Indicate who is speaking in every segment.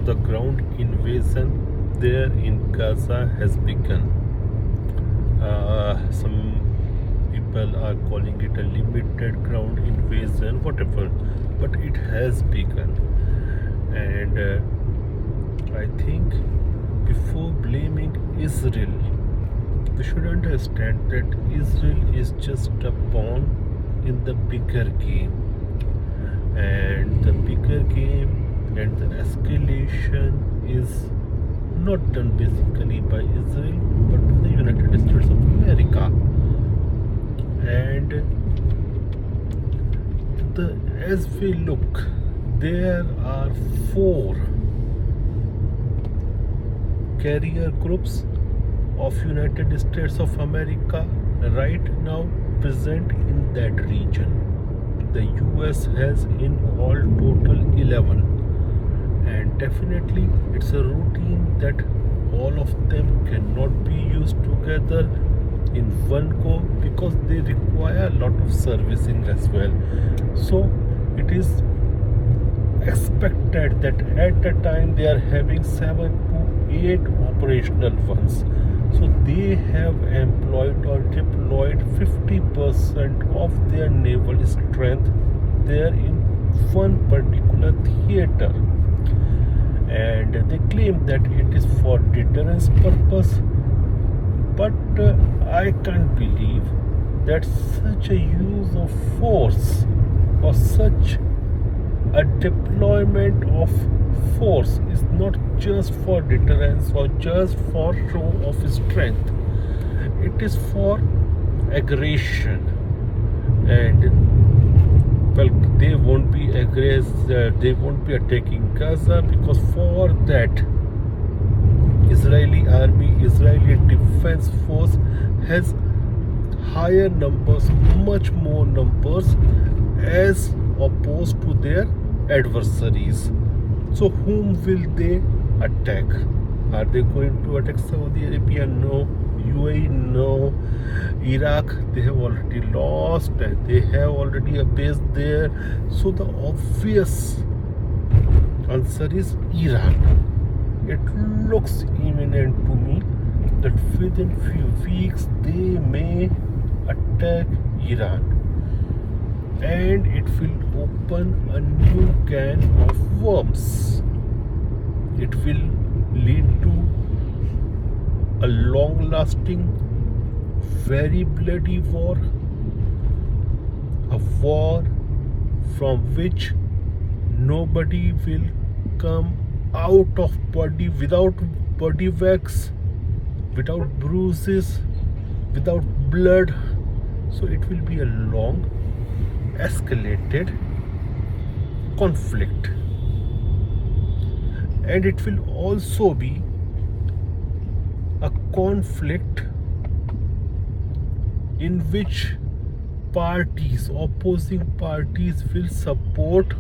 Speaker 1: the ground invasion there in Gaza has begun. Some people are calling it a limited ground invasion, whatever, but it has begun. And I think before blaming Israel, we should understand that Israel is just a pawn in the bigger game. And the bigger game and the escalation is not done basically by Israel but by the United States of America. And as we look, there are 4 carrier groups of United States of America right now present in that region. The US has in all total 11, and definitely it's a routine that all of them cannot be used together in one go because they require a lot of servicing as well. So it is expected that at a time they are having 7 to 8 operational ones. So they have employed or deployed 50% of their naval strength there in one particular theater. And they claim that it is for deterrence purpose. But I can't believe that such a use of force or such a deployment of force is not just for deterrence or just for show of strength. It is for aggression. And well, they won't be they won't be attacking Gaza because for that Israeli army, Israeli defense force has higher numbers, much more numbers as opposed to their adversaries. So whom will they attack? Are they going to attack Saudi Arabia? No. UAE? No. Iraq? They have already lost and they have already a base there. So the obvious answer is Iran. It looks imminent to me that within few weeks they may attack Iran. And it will open a new can of worms. It will lead to a long-lasting, very bloody war, a war from which nobody will come out of body without body wax, without bruises, without blood. So it will be a long escalated conflict, and it will also be a conflict in which opposing parties will support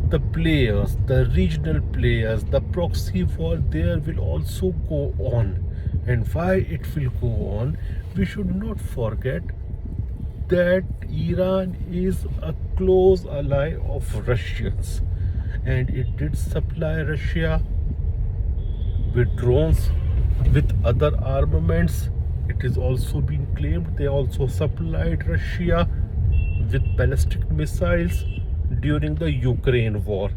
Speaker 1: the players, the regional players. The proxy war there will also go on. And why it will go on, we should not forget that Iran is a close ally of Russians, and it did supply Russia with drones, with other armaments. It is also been claimed they also supplied Russia with ballistic missiles during the Ukraine war.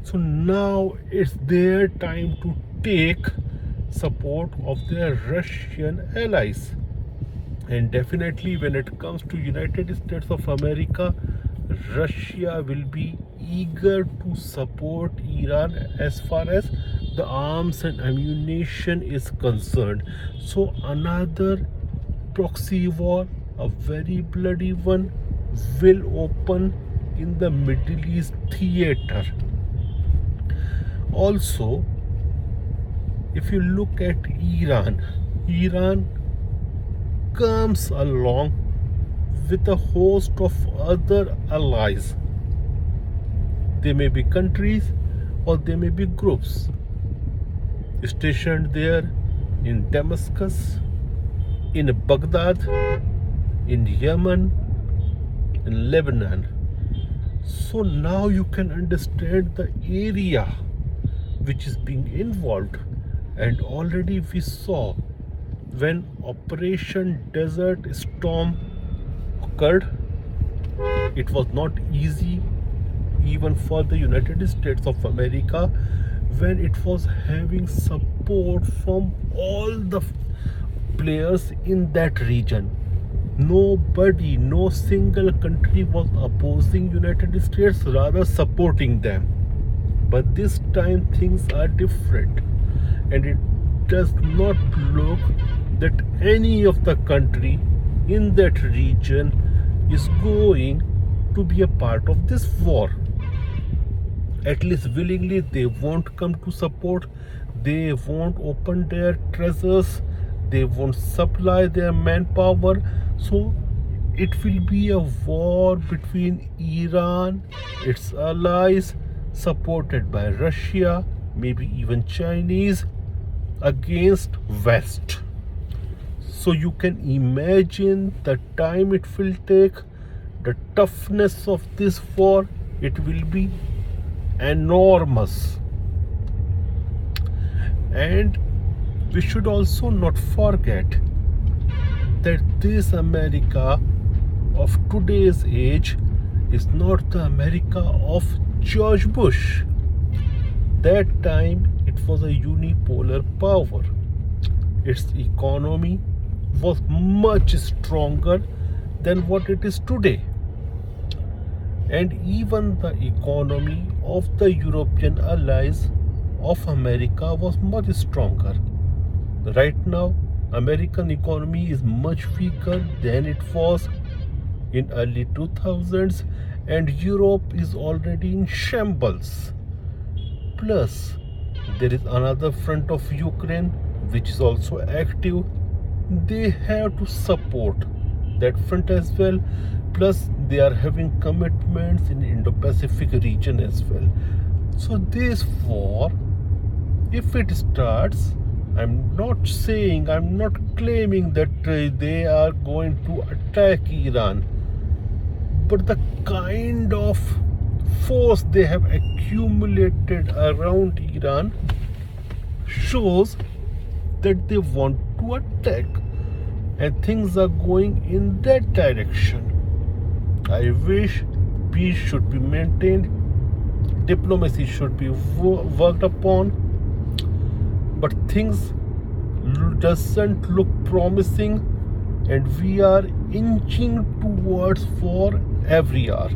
Speaker 1: So now it's their time to take support of their Russian allies. And definitely when it comes to United States of America, Russia will be eager to support Iran as far as the arms and ammunition is concerned. So another proxy war, a very bloody one, will open in the Middle East theater. Also, if you look at Iran comes along with a host of other allies. They may be countries or they may be groups stationed there in Damascus, in Baghdad, in Yemen, in Lebanon. So now you can understand the area which is being involved. And already we saw when Operation Desert Storm occurred, it was not easy even for the United States of America when it was having support from all the players in that region. Nobody, no single country was opposing United States, rather supporting them. But this time things are different, and it does not look that any of the country in that region is going to be a part of this war. At least willingly, they won't come to support. They won't open their treasures. They won't supply their manpower. So it will be a war between Iran, its allies, supported by Russia, maybe even Chinese, against West. So you can imagine the time it will take, the toughness of this war. It will be enormous. And we should also not forget that this America of today's age is not the America of George Bush. That time it was a unipolar power. Its economy was much stronger than what it is today. And even the economy of the European allies of America was much stronger. Right now, American economy is much weaker than it was in early 2000s, and Europe is already in shambles. Plus, there is another front of Ukraine which is also active. They have to support that front as well. Plus, they are having commitments in Indo-Pacific region as well. So this war, if it starts, I'm not claiming that they are going to attack Iran, but the kind of force they have accumulated around Iran shows that they want to attack, and things are going in that direction. I wish peace should be maintained, diplomacy should be worked upon, but things doesn't look promising, and we are inching towards war every hour.